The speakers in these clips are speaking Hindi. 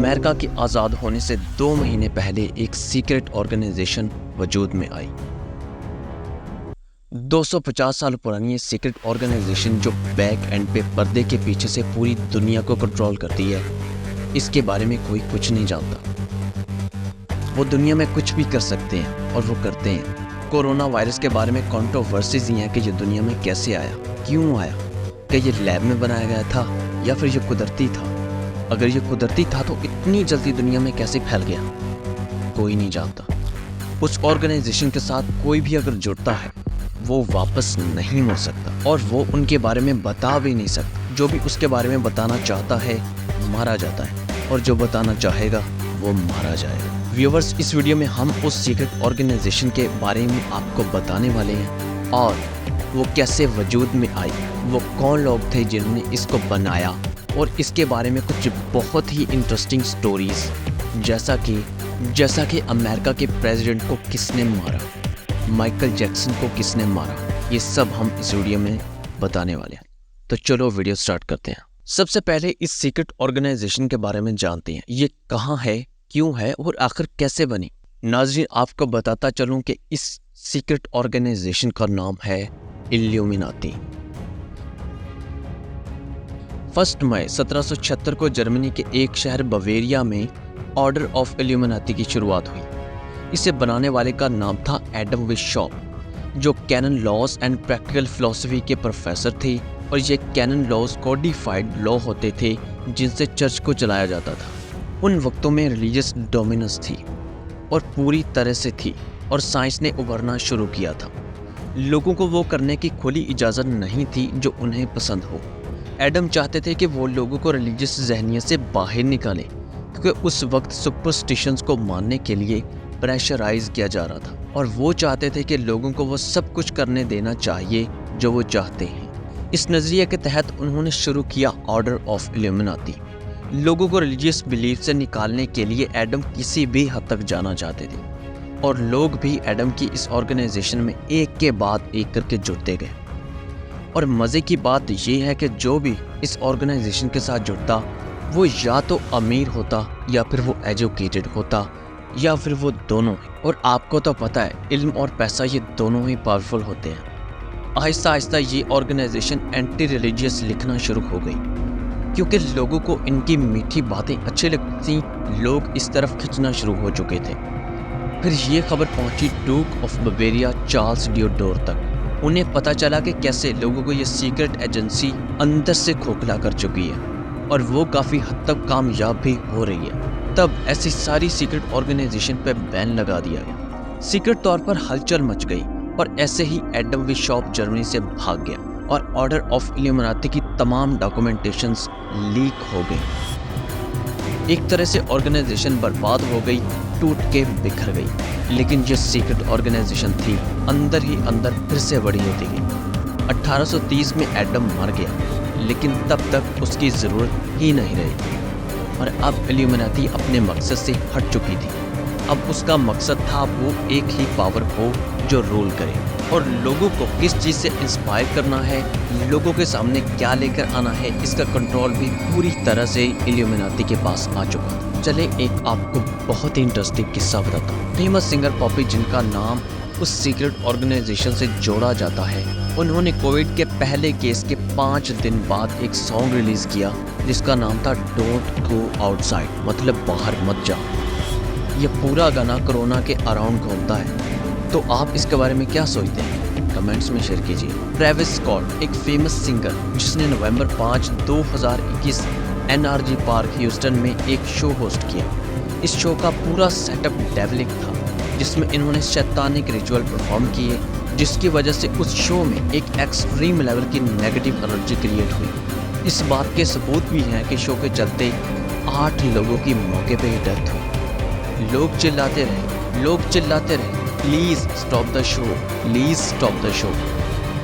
अमेरिका के आज़ाद होने से 2 महीने पहले एक सीक्रेट ऑर्गेनाइजेशन वजूद में आई। 250 साल पुरानी ये सीक्रेट ऑर्गेनाइजेशन जो बैक एंड पे पर्दे के पीछे से पूरी दुनिया को कंट्रोल करती है, इसके बारे में कोई कुछ नहीं जानता। वो दुनिया में कुछ भी कर सकते हैं और वो करते हैं। कोरोना वायरस के बारे में कंट्रोवर्सीज ही हैं कि ये दुनिया में कैसे आया, क्यों आया, क्या ये लैब में बनाया गया था या फिर ये कुदरती था। अगर ये कुदरती था तो इतनी जल्दी दुनिया में कैसे फैल गया, कोई नहीं जानता। उस ऑर्गेनाइजेशन के साथ कोई भी अगर जुड़ता है वो वापस नहीं मुड़ सकता और वो उनके बारे में बता भी नहीं सकता। जो भी उसके बारे में बताना चाहता है मारा जाता है और जो बताना चाहेगा वो मारा जाएगा। व्यूअर्स, इस वीडियो में हम उस सीक्रेट ऑर्गेनाइजेशन के बारे में आपको बताने वाले हैं और वो कैसे वजूद में आई, वो कौन लोग थे जिन्होंने इसको बनाया और इसके बारे में कुछ बहुत ही इंटरेस्टिंग स्टोरीज, जैसा कि अमेरिका के प्रेसिडेंट को किसने मारा, माइकल जैक्सन को किसने मारा, ये सब हम इस वीडियो में बताने वाले हैं। तो चलो वीडियो स्टार्ट करते हैं। सबसे पहले इस सीक्रेट ऑर्गेनाइजेशन के बारे में जानते हैं। ये कहाँ है, क्यों है और आखिर कैसे बनी। नाज़रीन, आपको बताता चलूं कि इस सीक्रेट ऑर्गेनाइजेशन का नाम है इल्यूमिनाती। 1 मई 1776 को जर्मनी के एक शहर बवेरिया में ऑर्डर ऑफ इल्यूमिनाती की शुरुआत हुई। इसे बनाने वाले का नाम था एडम बिशॉप, जो canon laws and practical philosophy के प्रोफेसर थे और ये कैनन लॉज कोडिफाइड लॉ होते थे जिनसे चर्च को चलाया जाता था। उन वक्तों में रिलीजियस डोमिनेंस थी और पूरी तरह से थी और साइंस ने उभरना शुरू किया था। लोगों को वो करने की खुली इजाज़त नहीं थी जो उन्हें पसंद हो। एडम चाहते थे कि वो लोगों को रिलीजियस ज़हनियत से बाहर निकालें, क्योंकि उस वक्त सुपरस्टिशंस को मानने के लिए प्रेशराइज किया जा रहा था और वो चाहते थे कि लोगों को वो सब कुछ करने देना चाहिए जो वो चाहते हैं। इस नज़रिए के तहत उन्होंने शुरू किया ऑर्डर ऑफ इल्यूमिनाती। लोगों को रिलीजियस बिलीफ से निकालने के लिए एडम किसी भी हद तक जाना चाहते थे और लोग भी एडम की इस ऑर्गेनाइजेशन में एक के बाद एक करके जुड़ते गए। और मज़े की बात यह है कि जो भी इस ऑर्गेनाइजेशन के साथ जुड़ता वो या तो अमीर होता या फिर वो एजुकेटेड होता या फिर वो दोनों। और आपको तो पता है इल्म और पैसा ये दोनों ही पावरफुल होते हैं। आहिस्ता आहिस्ता ये ऑर्गेनाइजेशन एंटी रिलीजियस लिखना शुरू हो गई, क्योंकि लोगों को इनकी मीठी बातें अच्छी लगती थी। लोग इस तरफ खिंचना शुरू हो चुके थे। फिर ये खबर पहुंची डूक ऑफ बवेरिया चार्ल्स डियोडोर तक। उन्हें पता चला कि कैसे लोगों को ये सीक्रेट एजेंसी अंदर से खोखला कर चुकी है और वो काफ़ी हद तक कामयाब भी हो रही है। तब ऐसी सारी सीक्रेट ऑर्गेनाइजेशन पे बैन लगा दिया गया। सीक्रेट तौर पर हलचल मच गई और ऐसे ही एडम बिशॉप जर्मनी से भाग गया और ऑर्डर ऑफ इल्यूमिनाती की तमाम डॉक्यूमेंटेशंस लीक हो गई। एक तरह से ऑर्गेनाइजेशन बर्बाद हो गई, टूट के बिखर गई। लेकिन जो सीक्रेट ऑर्गेनाइजेशन थी अंदर ही अंदर फिर से बड़ी होती गई। 1830 में एडम मर गया, लेकिन तब तक उसकी ज़रूरत ही नहीं रही और अब इल्यूमिनाती अपने मकसद से हट चुकी थी। अब उसका मकसद था वो एक ही पावर हो जो रूल करे और लोगों को किस चीज़ से इंस्पायर करना है, लोगों के सामने क्या लेकर आना है, इसका कंट्रोल भी पूरी तरह से इल्यूमिनाती के पास आ चुका था। चले एक आपको बहुत ही इंटरेस्टिंग किस्सा बताता हूँ। फेमस सिंगर पॉपी, जिनका नाम उस सीक्रेट ऑर्गेनाइजेशन से जोड़ा जाता है, उन्होंने कोविड के पहले केस के 5 दिन बाद एक सॉन्ग रिलीज़ किया जिसका नाम था डोंट गो आउटसाइड, मतलब बाहर मत जाओ। ये पूरा गाना कोरोना के अराउंड घूमता है। तो आप इसके बारे में क्या सोचते हैं, कमेंट्स में शेयर कीजिए। ट्रेविस स्कॉट, एक फेमस सिंगर जिसने नवंबर 5, 2021 NRG पार्क ह्यूस्टन में एक शो होस्ट किया। इस शो का पूरा सेटअप डेविलिक था, जिसमें इन्होंने शैतानिक रिचुअल परफॉर्म किए, जिसकी वजह से उस शो में एक एक्सट्रीम लेवल की नेगेटिव एनर्जी क्रिएट हुई। इस बात के सबूत भी हैं कि शो के चलते 8 लोगों की मौके पे ही डेथ हुई। लोग चिल्लाते रहे, please stop the show, please stop the show.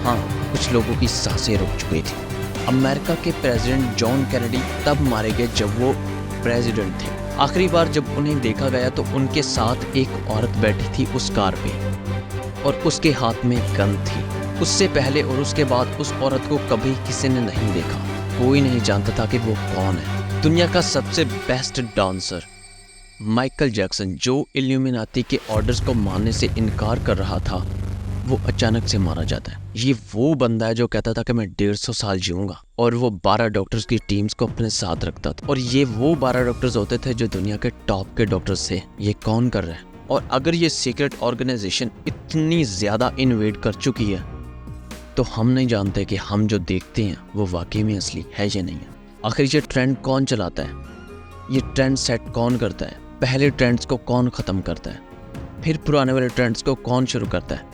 हाँ, कुछ लोगों की सांसें रुक चुकी थी। अमेरिका के प्रेसिडेंट जॉन कैनेडी तब मारे गए जब वो प्रेसिडेंट थे। आखिरी बार जब उन्हें देखा गया तो उनके साथ एक औरत बैठी थी उस कार पे और उसके हाथ में गन थी। उससे पहले और उसके बाद उस औरत को कभी किसी ने नहीं देखा। कोई नहीं जानता था कि वो कौन है। दुनिया का सबसे बेस्ट डांसर माइकल जैक्सन, जो इल्यूमिनाती के ऑर्डर्स को मानने से इनकार कर रहा था, वो अचानक से मारा जाता है। ये वो बंदा है जो कहता था कि मैं 150 साल जीऊंगा, और वो 12 डॉक्टर्स की टीम्स को अपने साथ रखता था, और ये वो 12 डॉक्टर्स होते थे जो दुनिया के टॉप के डॉक्टर्स थे। ये कौन कर रहा है? और अगर ये सीक्रेट ऑर्गेनाइजेशन इतनी ज़्यादा इन्वेड कर चुकी है, तो हम नहीं जानते कि हम जो देखते हैं वो वाकई में असली है या नहीं है। आखिर ये ट्रेंड कौन चलाता है? ये ट्रेंड सेट कौन करता है? पहले ट्रेंड्स को कौन ख़त्म करता है? फिर पुराने वाले ट्रेंड्स को कौन शुरू करता है?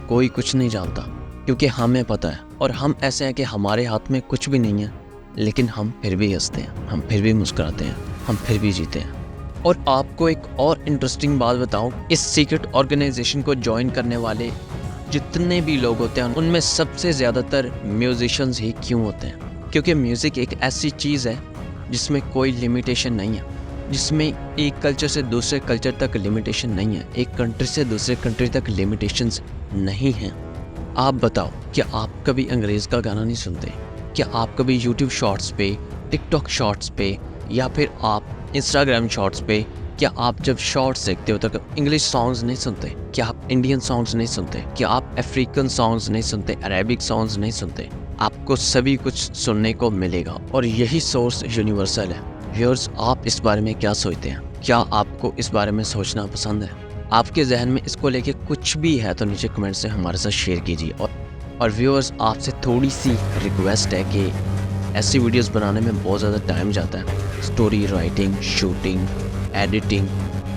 कोई कुछ नहीं जानता, क्योंकि हमें पता है, और हम ऐसे हैं कि हमारे हाथ में कुछ भी नहीं है, लेकिन हम फिर भी हंसते हैं, हम फिर भी मुस्कुराते हैं, हम फिर भी जीते हैं। और आपको एक और इंटरेस्टिंग बात बताऊं, इस सीक्रेट ऑर्गेनाइजेशन को ज्वाइन करने वाले जितने भी लोग होते हैं, उनमें सबसे ज़्यादातर म्यूजिशियंस ही क्यों होते हैं? क्योंकि म्यूज़िक एक ऐसी चीज़ है जिसमें कोई लिमिटेशन नहीं है, जिसमें एक कल्चर से दूसरे कल्चर तक लिमिटेशन नहीं है, एक कंट्री से दूसरे कंट्री तक लिमिटेशंस नहीं हैं। आप बताओ, क्या आप कभी अंग्रेज़ का गाना नहीं सुनते? क्या आप कभी यूट्यूब शॉर्ट्स पे, टिकटॉक शॉर्ट्स पे, या फिर आप इंस्टाग्राम शॉर्ट्स पे, क्या आप जब शॉर्ट्स देखते हो तो इंग्लिश सॉन्ग्स नहीं सुनते? क्या आप इंडियन सॉन्ग्स नहीं सुनते? क्या आप अफ्रीकन सॉन्ग्स नहीं सुनते? अरेबिक सॉन्ग्स नहीं सुनते? आपको सभी कुछ सुनने को मिलेगा, और यही सोर्स यूनिवर्सल है। व्यूअर्स, आप इस बारे में क्या सोचते हैं? क्या आपको इस बारे में सोचना पसंद है? आपके जहन में इसको लेके कुछ भी है तो नीचे कमेंट से हमारे साथ शेयर कीजिए। और व्यूअर्स, आपसे थोड़ी सी रिक्वेस्ट है कि ऐसी वीडियोस बनाने में बहुत ज़्यादा टाइम जाता है, स्टोरी राइटिंग, शूटिंग, एडिटिंग,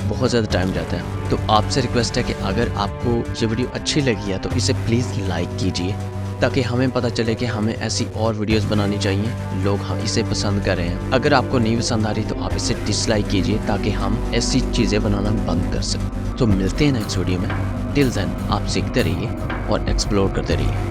बहुत ज़्यादा टाइम जाता है। तो आपसे रिक्वेस्ट है कि अगर आपको ये वीडियो अच्छी लगी है तो इसे प्लीज़ लाइक कीजिए, ताकि हमें पता चले कि हमें ऐसी और वीडियोस बनानी चाहिए, लोग हम इसे पसंद कर रहे हैं। अगर आपको नहीं पसंद आ रही तो आप इसे डिसलाइक कीजिए, ताकि हम ऐसी चीज़ें बनाना बंद कर सकें। तो मिलते हैं नेक्स्ट वीडियो में। टिल देन आप सीखते रहिए और एक्सप्लोर करते रहिए।